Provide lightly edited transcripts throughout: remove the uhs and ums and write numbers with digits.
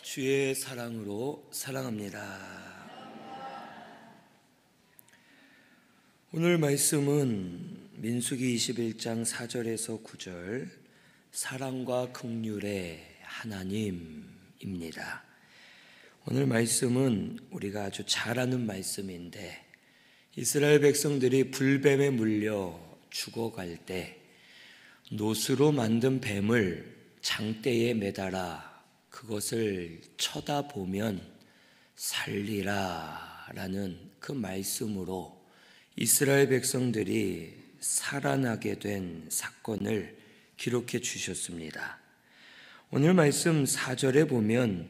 주의 사랑으로 사랑합니다. 오늘 말씀은 민수기 21장 4절에서 9절 사랑과 긍휼의 하나님입니다. 오늘 말씀은 우리가 아주 잘 아는 말씀인데 이스라엘 백성들이 불뱀에 물려 죽어갈 때 노스로 만든 뱀을 장대에 매달아 그것을 쳐다보면 살리라 라는 그 말씀으로 이스라엘 백성들이 살아나게 된 사건을 기록해 주셨습니다. 오늘 말씀 4절에 보면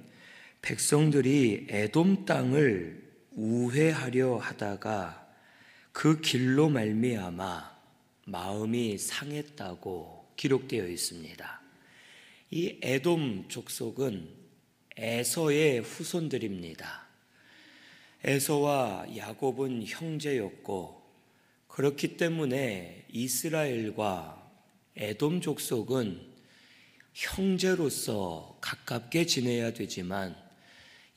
백성들이 에돔 땅을 우회하려 하다가 그 길로 말미암아 마음이 상했다고 기록되어 있습니다. 이 에돔 족속은 에서의 후손들입니다. 에서와 야곱은 형제였고 그렇기 때문에 이스라엘과 에돔 족속은 형제로서 가깝게 지내야 되지만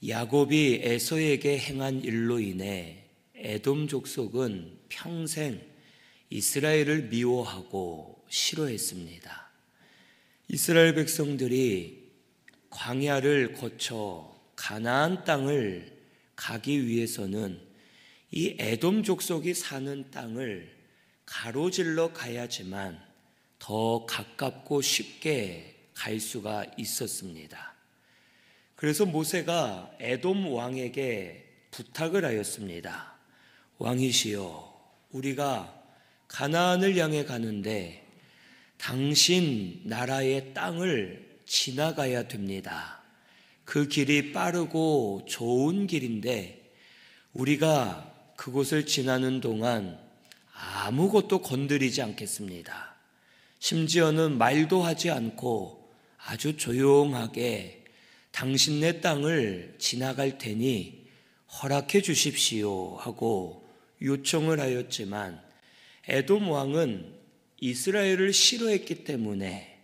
야곱이 에서에게 행한 일로 인해 에돔 족속은 평생 이스라엘을 미워하고 싫어했습니다. 이스라엘 백성들이 광야를 거쳐 가나안 땅을 가기 위해서는 이 에돔 족속이 사는 땅을 가로질러 가야지만 더 가깝고 쉽게 갈 수가 있었습니다. 그래서 모세가 에돔 왕에게 부탁을 하였습니다. 왕이시여, 우리가 가나안을 향해 가는데 당신 나라의 땅을 지나가야 됩니다. 그 길이 빠르고 좋은 길인데 우리가 그곳을 지나는 동안 아무것도 건드리지 않겠습니다. 심지어는 말도 하지 않고 아주 조용하게 당신네 땅을 지나갈 테니 허락해 주십시오 하고 요청을 하였지만 에돔 왕은 이스라엘을 싫어했기 때문에,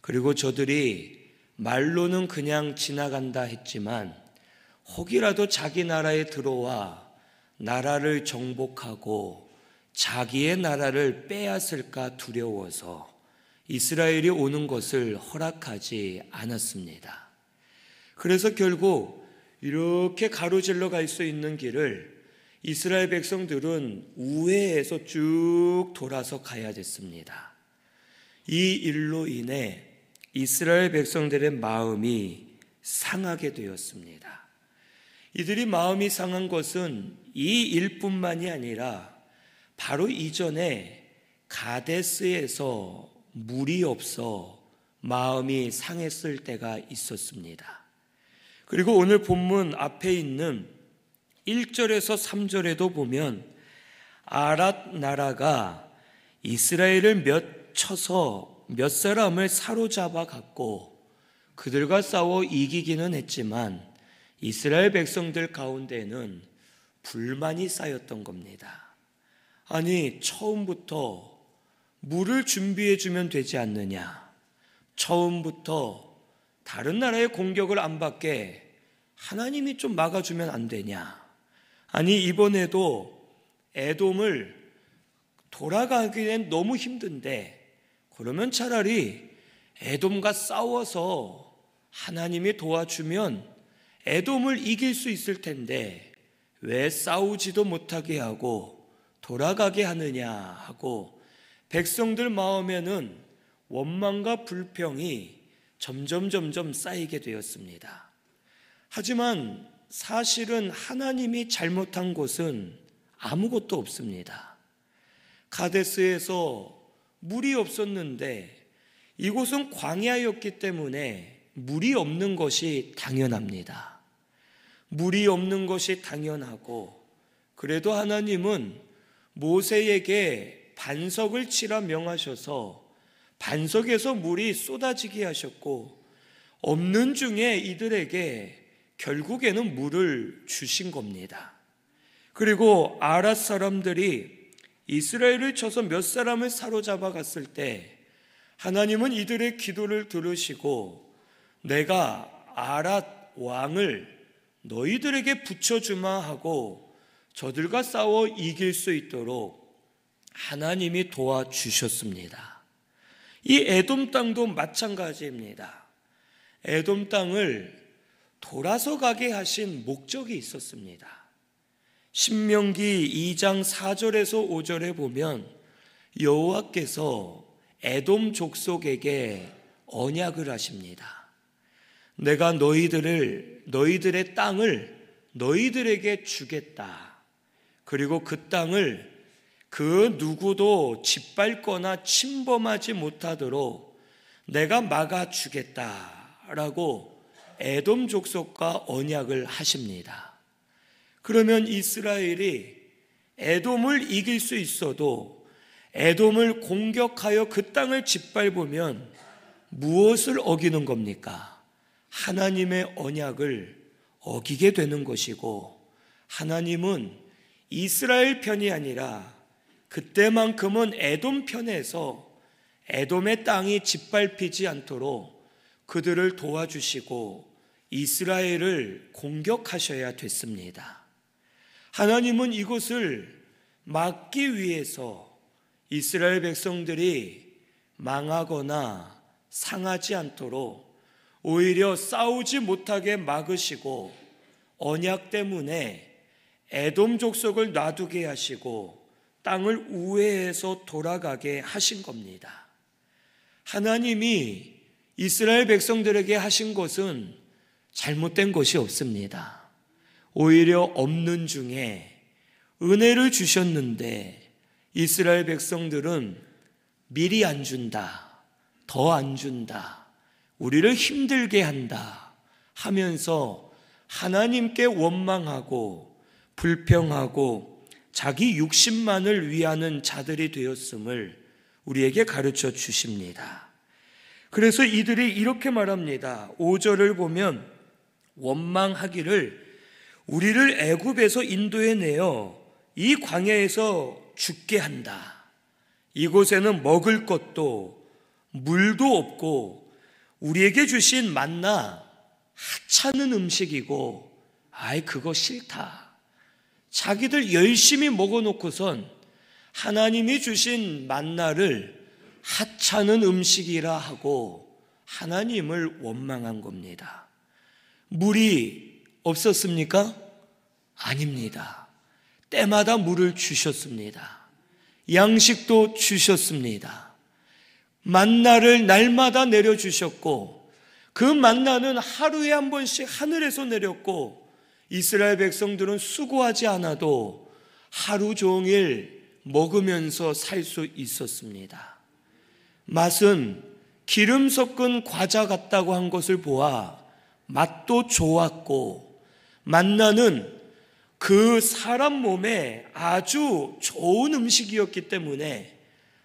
그리고 저들이 말로는 그냥 지나간다 했지만 혹이라도 자기 나라에 들어와 나라를 정복하고 자기의 나라를 빼앗을까 두려워서 이스라엘이 오는 것을 허락하지 않았습니다. 그래서 결국 이렇게 가로질러 갈 수 있는 길을 이스라엘 백성들은 우회해서 쭉 돌아서 가야 됐습니다. 이 일로 인해 이스라엘 백성들의 마음이 상하게 되었습니다. 이들이 마음이 상한 것은 이 일뿐만이 아니라 바로 이전에 가데스에서 물이 없어 마음이 상했을 때가 있었습니다. 그리고 오늘 본문 앞에 있는 1절에서 3절에도 보면 아랏 나라가 이스라엘을 쳐서 몇 사람을 사로잡아 갔고 그들과 싸워 이기기는 했지만 이스라엘 백성들 가운데는 불만이 쌓였던 겁니다. 아니, 처음부터 물을 준비해 주면 되지 않느냐? 처음부터 다른 나라의 공격을 안 받게 하나님이 좀 막아주면 안 되냐? 아니, 이번에도 에돔을 돌아가기엔 너무 힘든데 그러면 차라리 에돔과 싸워서 하나님이 도와주면 에돔을 이길 수 있을 텐데 왜 싸우지도 못하게 하고 돌아가게 하느냐 하고 백성들 마음에는 원망과 불평이 점점 쌓이게 되었습니다. 하지만 사실은 하나님이 잘못한 것은 아무것도 없습니다. 가데스에서 물이 없었는데 이곳은 광야였기 때문에 물이 없는 것이 당연합니다. 물이 없는 것이 당연하고 그래도 하나님은 모세에게 반석을 치라 명하셔서 반석에서 물이 쏟아지게 하셨고 없는 중에 이들에게 결국에는 물을 주신 겁니다. 그리고 아랏 사람들이 이스라엘을 쳐서 몇 사람을 사로잡아 갔을 때 하나님은 이들의 기도를 들으시고 내가 아랏 왕을 너희들에게 붙여주마 하고 저들과 싸워 이길 수 있도록 하나님이 도와주셨습니다. 이 에돔 땅도 마찬가지입니다. 에돔 땅을 돌아서 가게 하신 목적이 있었습니다. 신명기 2장 4절에서 5절에 보면 여호와께서 에돔 족속에게 언약을 하십니다. 내가 너희들의 땅을 너희들에게 주겠다. 그리고 그 땅을 그 누구도 짓밟거나 침범하지 못하도록 내가 막아주겠다라고 에돔 족속과 언약을 하십니다. 그러면 이스라엘이 에돔을 이길 수 있어도 에돔을 공격하여 그 땅을 짓밟으면 무엇을 어기는 겁니까? 하나님의 언약을 어기게 되는 것이고, 하나님은 이스라엘 편이 아니라 그때만큼은 에돔 편에서 에돔의 땅이 짓밟히지 않도록 그들을 도와주시고 이스라엘을 공격하셔야 됐습니다. 하나님은 이것을 막기 위해서 이스라엘 백성들이 망하거나 상하지 않도록 오히려 싸우지 못하게 막으시고 언약 때문에 에돔 족속을 놔두게 하시고 땅을 우회해서 돌아가게 하신 겁니다. 하나님이 이스라엘 백성들에게 하신 것은 잘못된 것이 없습니다. 오히려 없는 중에 은혜를 주셨는데 이스라엘 백성들은 미리 안 준다, 더 안 준다, 우리를 힘들게 한다 하면서 하나님께 원망하고 불평하고 자기 육신만을 위하는 자들이 되었음을 우리에게 가르쳐 주십니다. 그래서 이들이 이렇게 말합니다. 5절을 보면 원망하기를 우리를 애굽에서 인도해내어 이 광야에서 죽게 한다. 이곳에는 먹을 것도 물도 없고 우리에게 주신 만나 하찮은 음식이고 그거 싫다. 자기들 열심히 먹어놓고선 하나님이 주신 만나를 하찮은 음식이라 하고 하나님을 원망한 겁니다. 물이 없었습니까? 아닙니다. 때마다 물을 주셨습니다. 양식도 주셨습니다. 만나를 날마다 내려주셨고 그 만나는 하루에 한 번씩 하늘에서 내렸고 이스라엘 백성들은 수고하지 않아도 하루 종일 먹으면서 살 수 있었습니다. 맛은 기름 섞은 과자 같다고 한 것을 보아 맛도 좋았고 만나는 그 사람 몸에 아주 좋은 음식이었기 때문에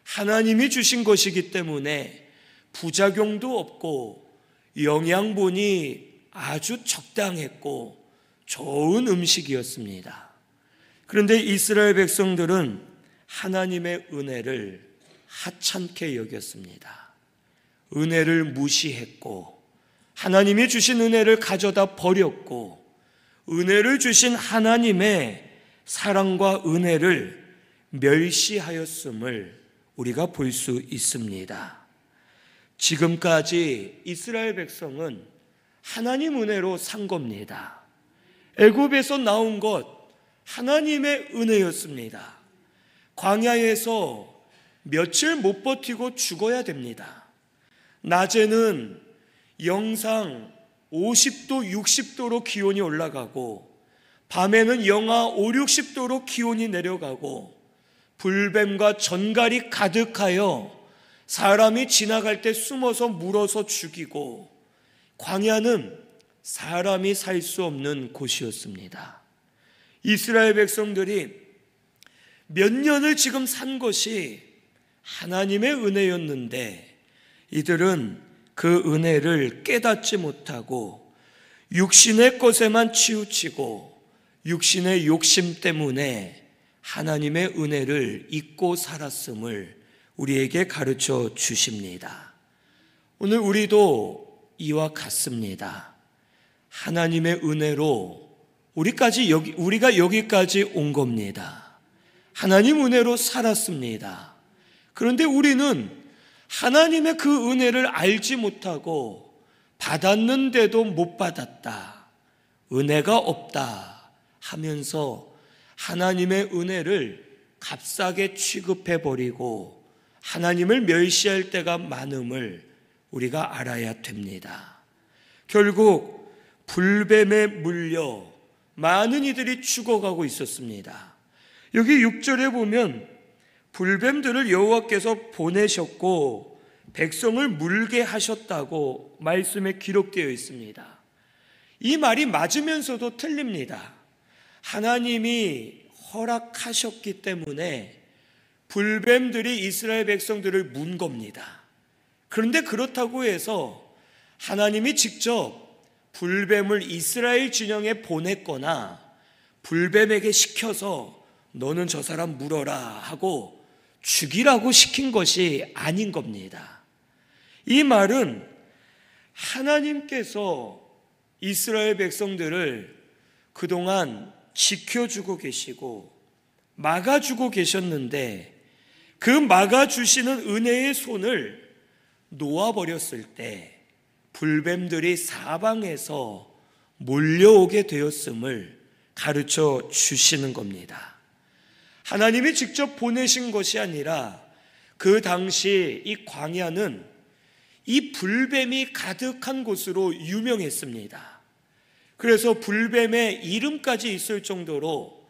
하나님이 주신 것이기 때문에 부작용도 없고 영양분이 아주 적당했고 좋은 음식이었습니다. 그런데 이스라엘 백성들은 하나님의 은혜를 하찮게 여겼습니다. 은혜를 무시했고 하나님이 주신 은혜를 가져다 버렸고 은혜를 주신 하나님의 사랑과 은혜를 멸시하였음을 우리가 볼 수 있습니다. 지금까지 이스라엘 백성은 하나님 은혜로 산 겁니다. 애굽에서 나온 것 하나님의 은혜였습니다. 광야에서 며칠 못 버티고 죽어야 됩니다. 낮에는 영상 50도, 60도로 기온이 올라가고 밤에는 영하 5, 60도로 기온이 내려가고 불뱀과 전갈이 가득하여 사람이 지나갈 때 숨어서 물어서 죽이고 광야는 사람이 살 수 없는 곳이었습니다. 이스라엘 백성들이 몇 년을 지금 산 것이 하나님의 은혜였는데 이들은 그 은혜를 깨닫지 못하고 육신의 것에만 치우치고 육신의 욕심 때문에 하나님의 은혜를 잊고 살았음을 우리에게 가르쳐 주십니다. 오늘 우리도 이와 같습니다. 하나님의 은혜로 우리가 여기까지 온 겁니다. 하나님 은혜로 살았습니다. 그런데 우리는 하나님의 그 은혜를 알지 못하고 받았는데도 못 받았다, 은혜가 없다 하면서 하나님의 은혜를 값싸게 취급해버리고 하나님을 멸시할 때가 많음을 우리가 알아야 됩니다. 결국 불뱀에 물려 많은 이들이 죽어가고 있었습니다. 여기 6절에 보면 불뱀들을 여호와께서 보내셨고 백성을 물게 하셨다고 말씀에 기록되어 있습니다. 이 말이 맞으면서도 틀립니다. 하나님이 허락하셨기 때문에 불뱀들이 이스라엘 백성들을 문 겁니다. 그런데 그렇다고 해서 하나님이 직접 불뱀을 이스라엘 진영에 보냈거나 불뱀에게 시켜서 너는 저 사람 물어라 하고 죽이라고 시킨 것이 아닌 겁니다. 이 말은 하나님께서 이스라엘 백성들을 그동안 지켜주고 계시고 막아주고 계셨는데 그 막아주시는 은혜의 손을 놓아버렸을 때 불뱀들이 사방에서 몰려오게 되었음을 가르쳐 주시는 겁니다. 하나님이 직접 보내신 것이 아니라 그 당시 이 광야는 이 불뱀이 가득한 곳으로 유명했습니다. 그래서 불뱀의 이름까지 있을 정도로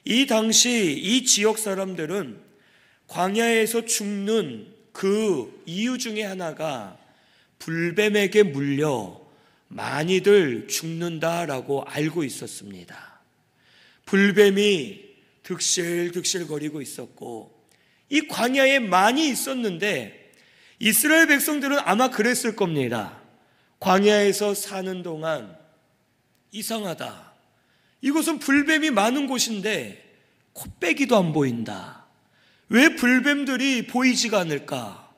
이 당시 이 지역 사람들은 광야에서 죽는 그 이유 중에 하나가 불뱀에게 물려 많이들 죽는다라고 알고 있었습니다. 불뱀이 득실득실거리고 있었고 이 광야에 많이 있었는데 이스라엘 백성들은 아마 그랬을 겁니다. 광야에서 사는 동안 이상하다, 이곳은 불뱀이 많은 곳인데 코빼기도 안 보인다, 왜 불뱀들이 보이지가 않을까?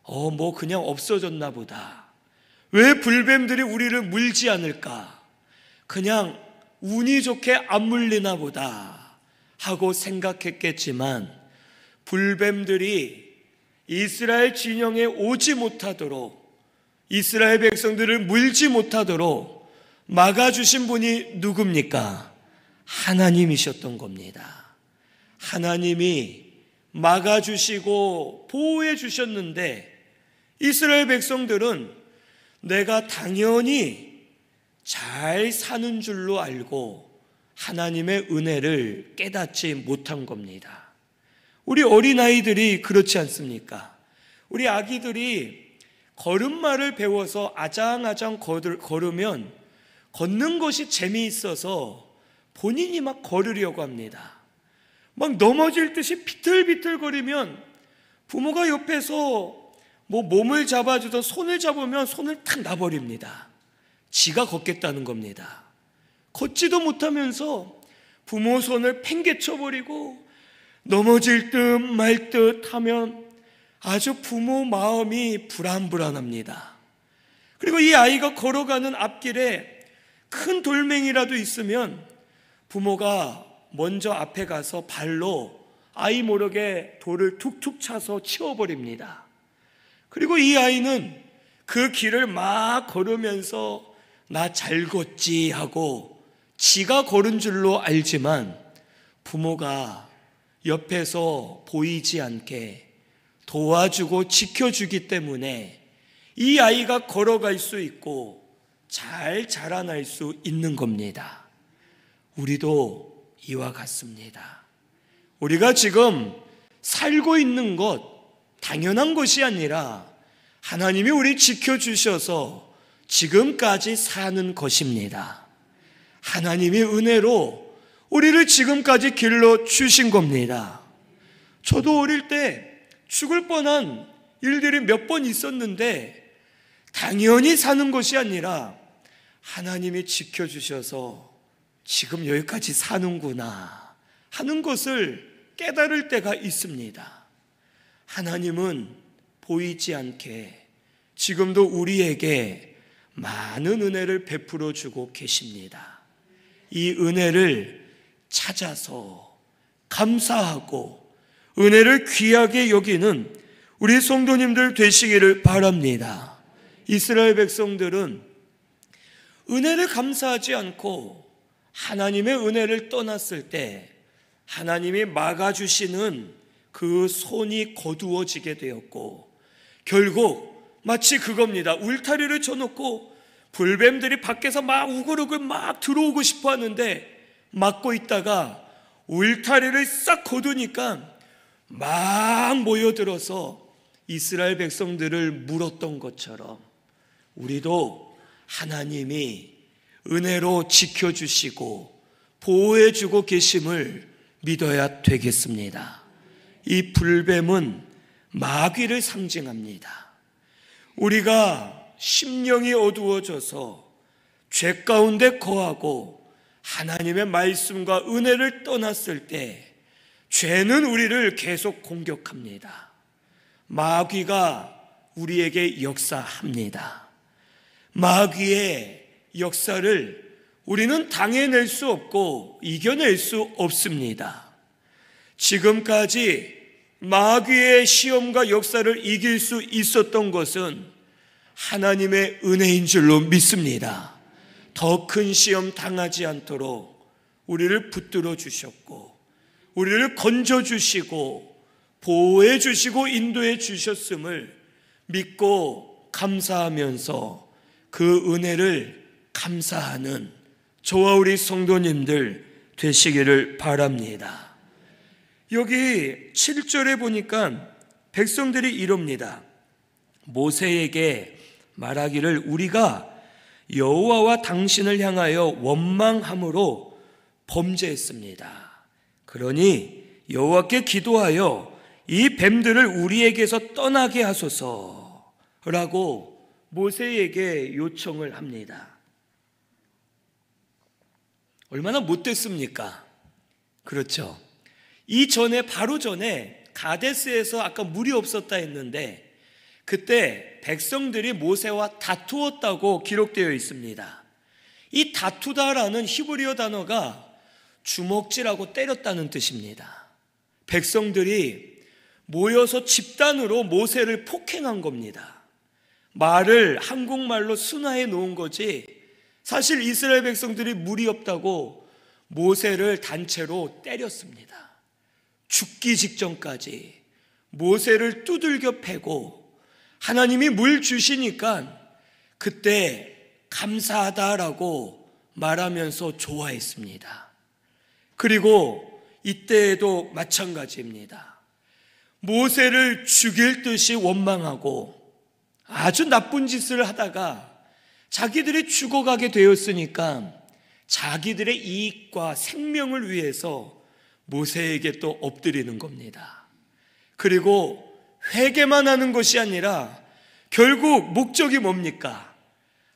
뭐 그냥 없어졌나 보다, 왜 불뱀들이 우리를 물지 않을까? 그냥 운이 좋게 안 물리나 보다 하고 생각했겠지만 불뱀들이 이스라엘 진영에 오지 못하도록, 이스라엘 백성들을 물지 못하도록 막아주신 분이 누굽니까? 하나님이셨던 겁니다. 하나님이 막아주시고 보호해 주셨는데 이스라엘 백성들은 내가 당연히 잘 사는 줄로 알고 하나님의 은혜를 깨닫지 못한 겁니다. 우리 어린아이들이 그렇지 않습니까? 우리 아기들이 걸음마를 배워서 아장아장 걸으면 걷는 것이 재미있어서 본인이 막 걸으려고 합니다. 막 넘어질 듯이 비틀비틀거리면 부모가 옆에서 몸을 잡아주던 손을 잡으면 손을 탁 놔버립니다. 지가 걷겠다는 겁니다. 걷지도 못하면서 부모 손을 팽개쳐버리고 넘어질 듯 말 듯 하면 아주 부모 마음이 불안불안합니다. 그리고 이 아이가 걸어가는 앞길에 큰 돌멩이라도 있으면 부모가 먼저 앞에 가서 발로 아이 모르게 돌을 툭툭 차서 치워버립니다. 그리고 이 아이는 그 길을 막 걸으면서 나 잘 걷지 하고 지가 걸은 줄로 알지만 부모가 옆에서 보이지 않게 도와주고 지켜주기 때문에 이 아이가 걸어갈 수 있고 잘 자라날 수 있는 겁니다. 우리도 이와 같습니다. 우리가 지금 살고 있는 것 당연한 것이 아니라 하나님이 우리 지켜주셔서 지금까지 사는 것입니다. 하나님의 은혜로 우리를 지금까지 길러 주신 겁니다. 저도 어릴 때 죽을 뻔한 일들이 몇 번 있었는데 당연히 사는 것이 아니라 하나님이 지켜주셔서 지금 여기까지 사는구나 하는 것을 깨달을 때가 있습니다. 하나님은 보이지 않게 지금도 우리에게 많은 은혜를 베풀어 주고 계십니다. 이 은혜를 찾아서 감사하고 은혜를 귀하게 여기는 우리 성도님들 되시기를 바랍니다. 이스라엘 백성들은 은혜를 감사하지 않고 하나님의 은혜를 떠났을 때 하나님이 막아주시는 그 손이 거두어지게 되었고, 결국 마치 그겁니다. 울타리를 쳐놓고 불뱀들이 밖에서 막 우글우글 막 들어오고 싶어 하는데 막고 있다가 울타리를 싹 거두니까 막 모여들어서 이스라엘 백성들을 물었던 것처럼 우리도 하나님이 은혜로 지켜주시고 보호해주고 계심을 믿어야 되겠습니다. 이 불뱀은 마귀를 상징합니다. 우리가 심령이 어두워져서 죄 가운데 거하고 하나님의 말씀과 은혜를 떠났을 때 죄는 우리를 계속 공격합니다. 마귀가 우리에게 역사합니다. 마귀의 역사를 우리는 당해낼 수 없고 이겨낼 수 없습니다. 지금까지 마귀의 시험과 역사를 이길 수 있었던 것은 하나님의 은혜인 줄로 믿습니다. 더 큰 시험 당하지 않도록 우리를 붙들어 주셨고 우리를 건져 주시고 보호해 주시고 인도해 주셨음을 믿고 감사하면서 그 은혜를 감사하는 저와 우리 성도님들 되시기를 바랍니다. 여기 7절에 보니까 백성들이 이럽니다. 모세에게 말하기를 우리가 여호와와 당신을 향하여 원망함으로 범죄했습니다. 그러니 여호와께 기도하여 이 뱀들을 우리에게서 떠나게 하소서라고 모세에게 요청을 합니다. 얼마나 못됐습니까? 그렇죠. 바로 전에 가데스에서 아까 물이 없었다 했는데 그때 백성들이 모세와 다투었다고 기록되어 있습니다. 이 다투다라는 히브리어 단어가 주먹질하고 때렸다는 뜻입니다. 백성들이 모여서 집단으로 모세를 폭행한 겁니다. 말을 한국말로 순화해 놓은 거지 사실 이스라엘 백성들이 물이 없다고 모세를 단체로 때렸습니다. 죽기 직전까지 모세를 두들겨 패고 하나님이 물 주시니까 그때 감사하다라고 말하면서 좋아했습니다. 그리고 이때에도 마찬가지입니다. 모세를 죽일 듯이 원망하고 아주 나쁜 짓을 하다가 자기들이 죽어가게 되었으니까 자기들의 이익과 생명을 위해서 모세에게 또 엎드리는 겁니다. 그리고 회개만 하는 것이 아니라 결국 목적이 뭡니까?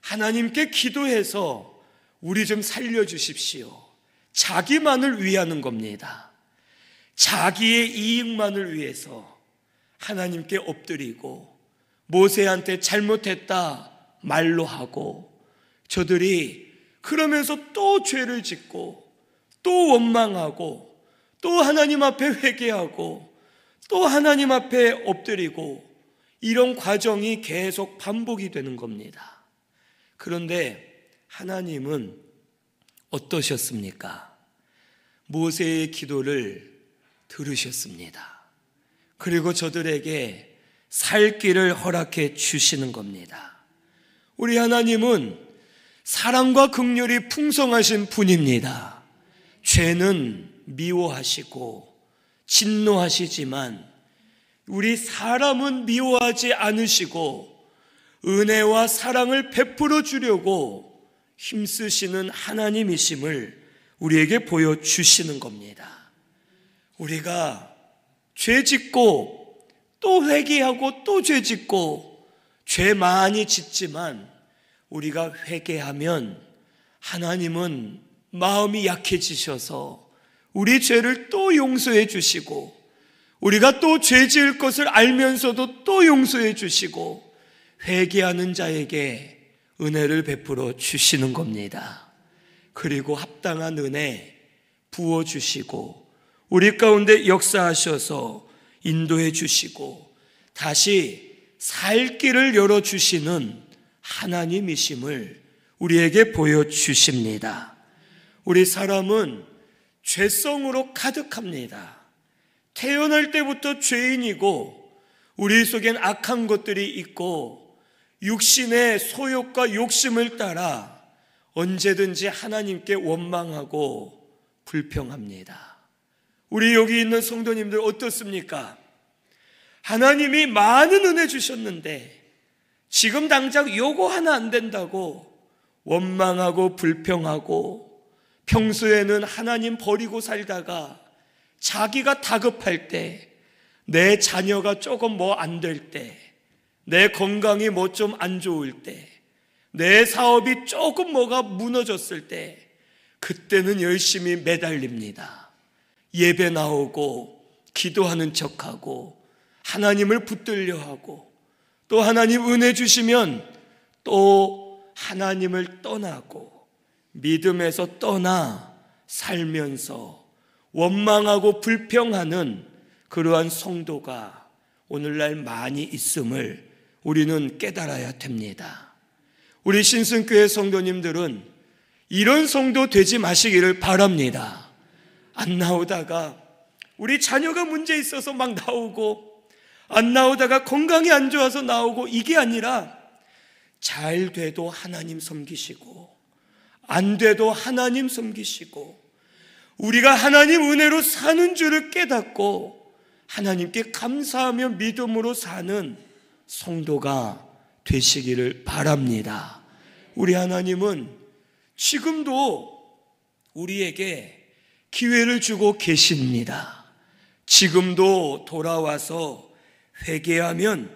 하나님께 기도해서 우리 좀 살려주십시오. 자기만을 위하는 겁니다. 자기의 이익만을 위해서 하나님께 엎드리고 모세한테 잘못했다 말로 하고 저들이 그러면서 또 죄를 짓고 또 원망하고 또 하나님 앞에 회개하고 또 하나님 앞에 엎드리고 이런 과정이 계속 반복이 되는 겁니다. 그런데 하나님은 어떠셨습니까? 모세의 기도를 들으셨습니다. 그리고 저들에게 살 길을 허락해 주시는 겁니다. 우리 하나님은 사랑과 긍휼이 풍성하신 분입니다. 죄는 미워하시고 진노하시지만 우리 사람은 미워하지 않으시고 은혜와 사랑을 베풀어 주려고 힘쓰시는 하나님이심을 우리에게 보여주시는 겁니다. 우리가 죄 짓고 또 회개하고 또 죄 짓고 죄 많이 짓지만 우리가 회개하면 하나님은 마음이 약해지셔서 우리 죄를 또 용서해 주시고 우리가 또 죄 지을 것을 알면서도 또 용서해 주시고 회개하는 자에게 은혜를 베풀어 주시는 겁니다. 그리고 합당한 은혜 부어주시고 우리 가운데 역사하셔서 인도해 주시고 다시 살 길을 열어주시는 하나님이심을 우리에게 보여주십니다. 우리 사람은 죄성으로 가득합니다. 태어날 때부터 죄인이고 우리 속엔 악한 것들이 있고 육신의 소욕과 욕심을 따라 언제든지 하나님께 원망하고 불평합니다. 우리 여기 있는 성도님들 어떻습니까? 하나님이 많은 은혜 주셨는데 지금 당장 요거 하나 안 된다고 원망하고 불평하고 평소에는 하나님 버리고 살다가 자기가 다급할 때, 내 자녀가 조금 뭐 안 될 때, 내 건강이 뭐 좀 안 좋을 때, 내 사업이 조금 뭐가 무너졌을 때 그때는 열심히 매달립니다. 예배 나오고 기도하는 척하고 하나님을 붙들려 하고 또 하나님 은혜 주시면 또 하나님을 떠나고 믿음에서 떠나 살면서 원망하고 불평하는 그러한 성도가 오늘날 많이 있음을 우리는 깨달아야 됩니다. 우리 신승교회 성도님들은 이런 성도 되지 마시기를 바랍니다. 안 나오다가 우리 자녀가 문제 있어서 막 나오고 안 나오다가 건강이 안 좋아서 나오고 이게 아니라 잘 돼도 하나님 섬기시고 안 돼도 하나님 섬기시고 우리가 하나님 은혜로 사는 줄을 깨닫고 하나님께 감사하며 믿음으로 사는 성도가 되시기를 바랍니다. 우리 하나님은 지금도 우리에게 기회를 주고 계십니다. 지금도 돌아와서 회개하면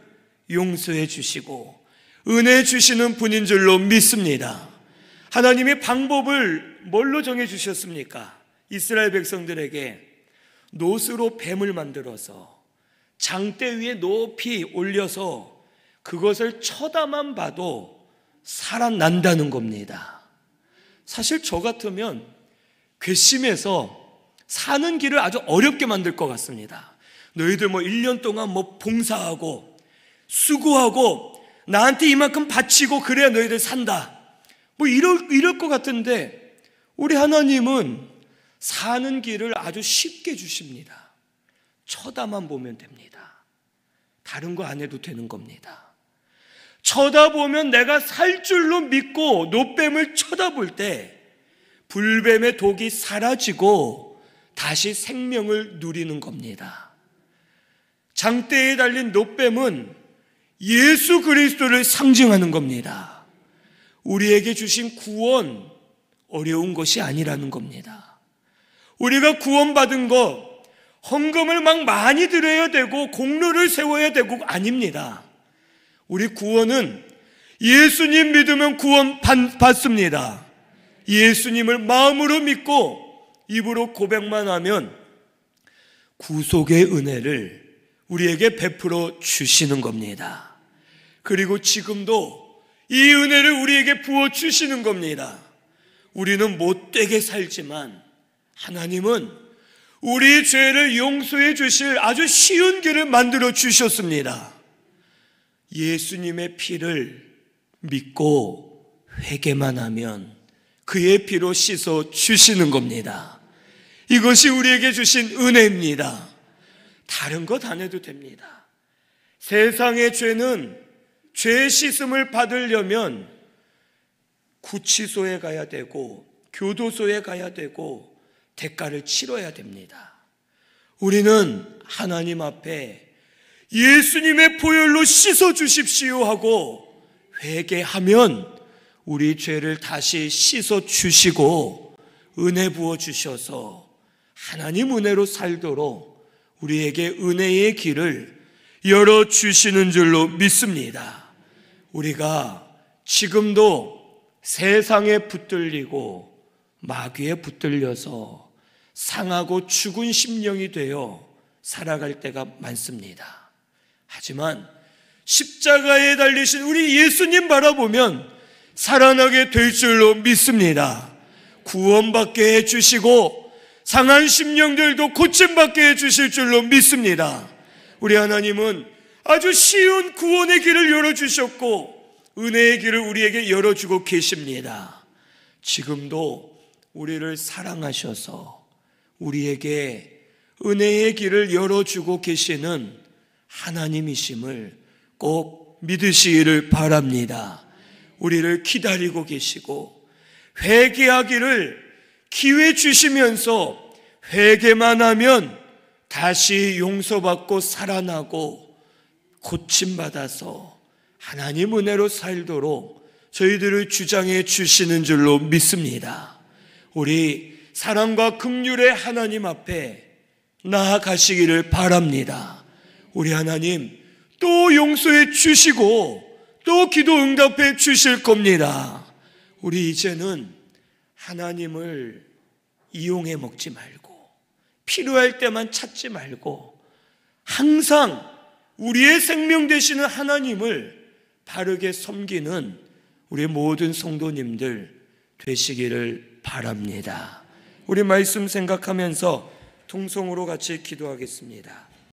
용서해 주시고 은혜 주시는 분인 줄로 믿습니다. 하나님의 방법을 뭘로 정해 주셨습니까? 이스라엘 백성들에게 노스로 뱀을 만들어서 장대 위에 높이 올려서 그것을 쳐다만 봐도 살아난다는 겁니다. 사실 저 같으면 괘씸해서 사는 길을 아주 어렵게 만들 것 같습니다. 너희들 뭐 1년 동안 뭐 봉사하고 수고하고 나한테 이만큼 바치고 그래야 너희들 산다. 뭐 이럴 것 같은데 우리 하나님은 사는 길을 아주 쉽게 주십니다. 쳐다만 보면 됩니다. 다른 거 안 해도 되는 겁니다. 쳐다보면 내가 살 줄로 믿고 노뱀을 쳐다볼 때 불뱀의 독이 사라지고 다시 생명을 누리는 겁니다. 장대에 달린 노뱀은 예수 그리스도를 상징하는 겁니다. 우리에게 주신 구원 어려운 것이 아니라는 겁니다. 우리가 구원받은 거 헌금을 막 많이 드려야 되고 공로를 세워야 되고 아닙니다. 우리 구원은 예수님 믿으면 구원 받습니다. 예수님을 마음으로 믿고 입으로 고백만 하면 구속의 은혜를 우리에게 베풀어 주시는 겁니다. 그리고 지금도 이 은혜를 우리에게 부어 주시는 겁니다. 우리는 못되게 살지만 하나님은 우리 죄를 용서해 주실 아주 쉬운 길을 만들어 주셨습니다. 예수님의 피를 믿고 회개만 하면 그의 피로 씻어 주시는 겁니다. 이것이 우리에게 주신 은혜입니다. 다른 것 안 해도 됩니다. 세상의 죄는 죄 씻음을 받으려면 구치소에 가야 되고 교도소에 가야 되고 대가를 치러야 됩니다. 우리는 하나님 앞에 예수님의 보혈로 씻어 주십시오 하고 회개하면 우리 죄를 다시 씻어 주시고 은혜 부어 주셔서 하나님 은혜로 살도록 우리에게 은혜의 길을 열어주시는 줄로 믿습니다. 우리가 지금도 세상에 붙들리고 마귀에 붙들려서 상하고 죽은 심령이 되어 살아갈 때가 많습니다. 하지만 십자가에 달리신 우리 예수님 바라보면 살아나게 될 줄로 믿습니다. 구원받게 해주시고 상한 심령들도 고침받게 해주실 줄로 믿습니다. 우리 하나님은 아주 쉬운 구원의 길을 열어주셨고 은혜의 길을 우리에게 열어주고 계십니다. 지금도 우리를 사랑하셔서 우리에게 은혜의 길을 열어주고 계시는 하나님이심을 꼭 믿으시기를 바랍니다. 우리를 기다리고 계시고 회개하기를 기회 주시면서 회개만 하면 다시 용서받고 살아나고 고침받아서 하나님 은혜로 살도록 저희들을 주장해 주시는 줄로 믿습니다. 우리 사랑과 긍휼의 하나님 앞에 나아가시기를 바랍니다. 우리 하나님 또 용서해 주시고 또 기도 응답해 주실 겁니다. 우리 이제는 하나님을 이용해 먹지 말고 필요할 때만 찾지 말고 항상 우리의 생명 되시는 하나님을 바르게 섬기는 우리 모든 성도님들 되시기를 바랍니다. 우리 말씀 생각하면서 통성으로 같이 기도하겠습니다.